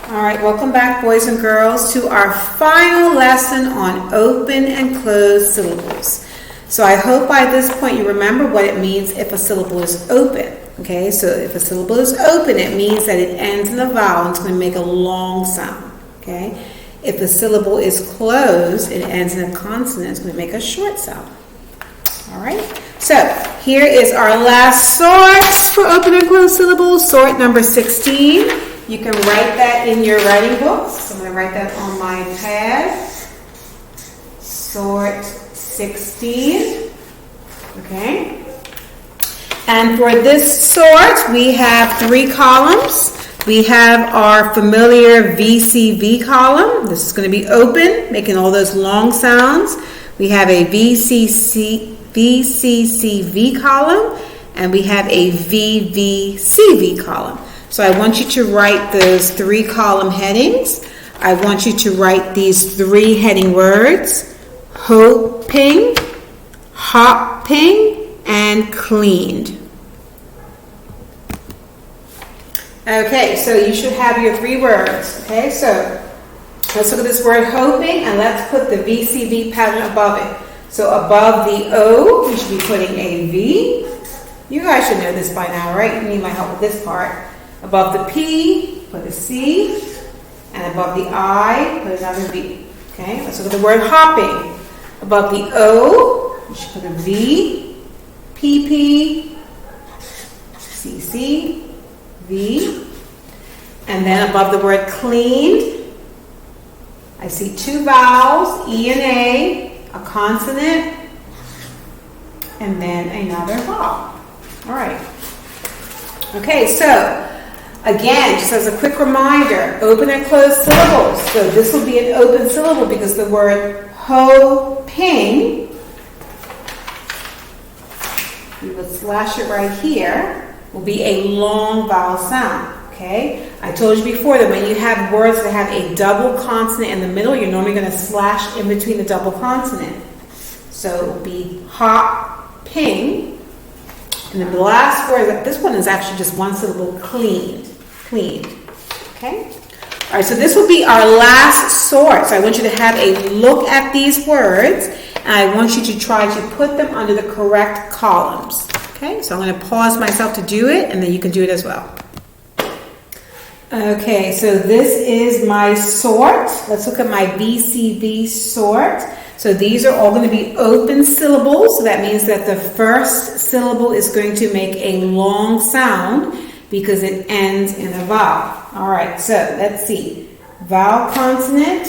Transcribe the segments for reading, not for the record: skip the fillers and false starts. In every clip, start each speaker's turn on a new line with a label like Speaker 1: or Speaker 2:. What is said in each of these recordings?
Speaker 1: All right, welcome back, boys and girls, to our final lesson on open and closed syllables. So I hope by this point you remember what it means if a syllable is open. Okay, so if a syllable is open, it means that it ends in a vowel and it's going to make a long sound. Okay, if a syllable is closed, it ends in a consonant, it's going to make a short sound. All right, so here is our last sort for open and closed syllables, sort number 16. You can write that in your writing books. So I'm going to write that on my pad. Sort 16. Okay. And for this sort, we have 3 columns. We have our familiar VCV column. This is going to be open, making all those long sounds. We have a VCCV column, and we have a VVCV column. So I want you to write those 3 column headings. I want you to write these 3 heading words: hoping, hopping, and cleaned. Okay, so you should have your 3 words. Okay, so let's look at this word hoping, and let's put the VCV pattern above it. So above the O, we should be putting a V. You guys should know this by now, right? You need my help with this part. Above the P, put a C, and above the I, put another V. Okay, let's look at the word hopping. Above the O, you should put a V, PP, CC, V, and then above the word cleaned, I see 2 vowels, E and a consonant, and then another vowel. All right. Okay, so again, just as a quick reminder, open and closed syllables. So this will be an open syllable because the word hoping, we will slash it right here, will be a long vowel sound. Okay? I told you before that when you have words that have a double consonant in the middle, you're normally going to slash in between the double consonant. So it will be hopping. And then the last word, this one is actually just one syllable, cleaned. Cleaned. Okay? All right, so this will be our last sort. So I want you to have a look at these words, and I want you to try to put them under the correct columns. Okay? So I'm going to pause myself to do it, and then you can do it as well. Okay, so this is my sort. Let's look at my VCV sort. So these are all going to be open syllables. So that means that the first syllable is going to make a long sound because it ends in a vowel. All right, so let's see. Vowel consonant.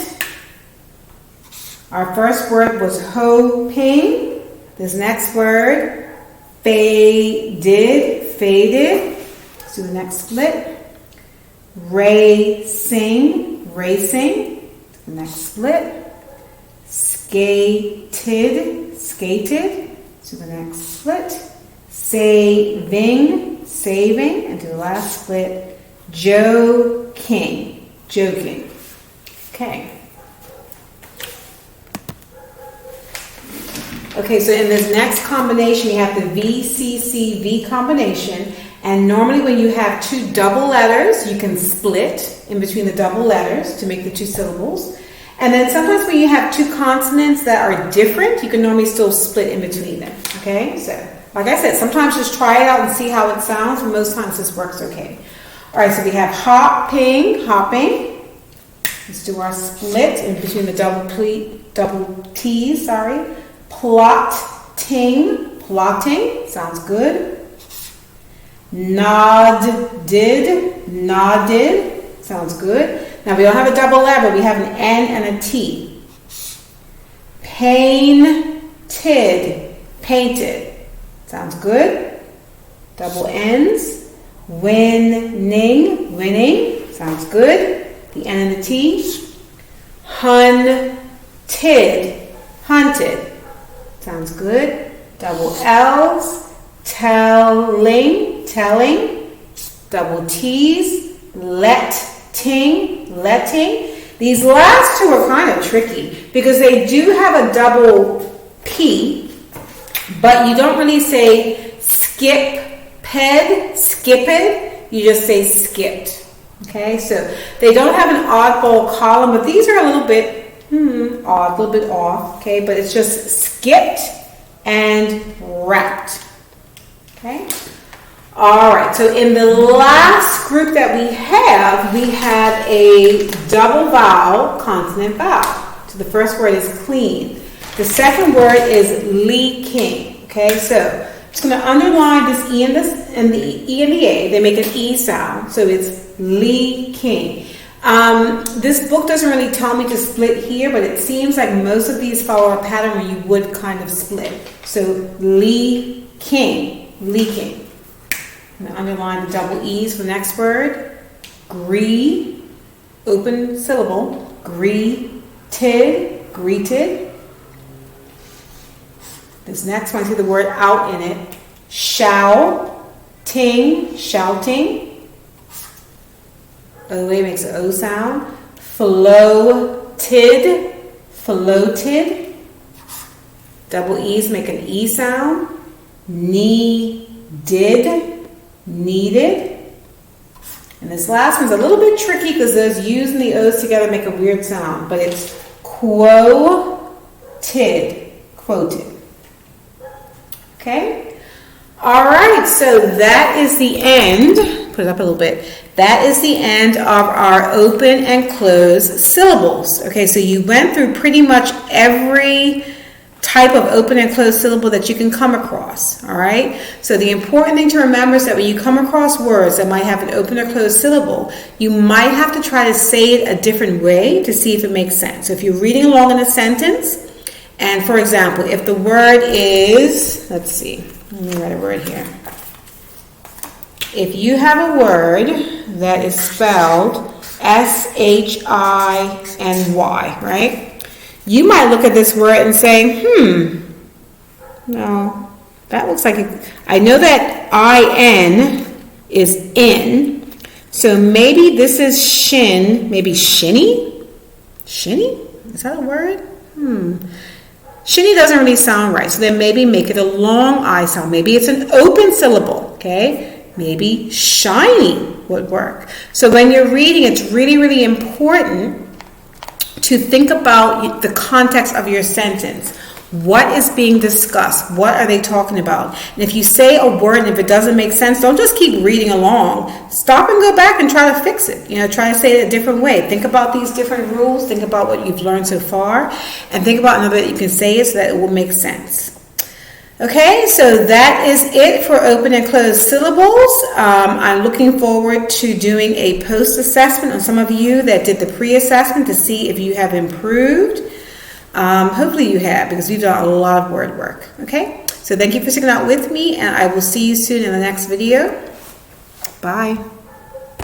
Speaker 1: Our first word was hoping. This next word, faded. Let's do the next split. Racing. The next split. Skated. To the next split. Saving, and to the last split. Joking. Okay. Okay, so in this next combination, you have the VCCV combination. And normally when you have 2 double letters, you can split in between the double letters to make the 2 syllables. And then sometimes when you have 2 consonants that are different, you can normally still split in between them. Okay, so like I said, sometimes just try it out and see how it sounds. And most times this works okay. All right, so we have hopping. Let's do our split in between the double T's. Plotting. Sounds good. Nodded. Sounds good. Now, we don't have a double L, but we have an N and a T. Painted. Sounds good. Double N's. Winning. Sounds good. The N and the T. Hunted. Sounds good. Double L's. Telling. Double T's. Letting. These last 2 are kind of tricky because they do have a double P, but you don't really say skipped, you just say skipped. Okay, so they don't have an oddball column, but these are a little bit odd, a little bit off. Okay, but it's just skipped and wrapped. Okay. All right, so in the last group that we have a double vowel, consonant vowel. So the first word is clean. The second word is leaking. Okay, so I'm just going to underline this E and the E and the A. They make an E sound, so it's leaking. This book doesn't really tell me to split here, but it seems like most of these follow a pattern where you would kind of split. So leaking, leaking. I'm going to underline the double E's for the next word. Gree, open syllable. Greeted, greeted. This next one, see the word out in it. Shouting, shouting. OA makes an O sound. Floated, floated. Double E's make an E sound. Needed, needed. And this last one's a little bit tricky because those U's and the O's together make a weird sound, but it's quoted, quoted. Okay? All right, so that is the end. Put it up a little bit. That is the end of our open and close syllables. Okay, so you went through pretty much every type of open and closed syllable that you can come across. All right, so the important thing to remember is that when you come across words that might have an open or closed syllable, you might have to try to say it a different way to see if it makes sense. So if you're reading along in a sentence, and for example, if the word is, let's see, let me write a word here. If you have a word that is spelled S-H-I-N-Y, right? You might look at this word and say, no, that looks like I know that I-N is in, so maybe this is shin, maybe shinny? Shinny? Is that a word? Shinny doesn't really sound right, so then maybe make it a long I sound. Maybe it's an open syllable, okay? Maybe shiny would work. So when you're reading, it's really, really important to think about the context of your sentence. What is being discussed? What are they talking about? And if you say a word and if it doesn't make sense, don't just keep reading along. Stop and go back and try to fix it. Try to say it a different way. Think about these different rules. Think about what you've learned so far. And think about another way that you can say it so that it will make sense. Okay, so that is it for open and closed syllables. I'm looking forward to doing a post-assessment on some of you that did the pre-assessment to see if you have improved. Hopefully you have, because we've done a lot of word work. Okay, so thank you for sticking out with me, and I will see you soon in the next video. Bye.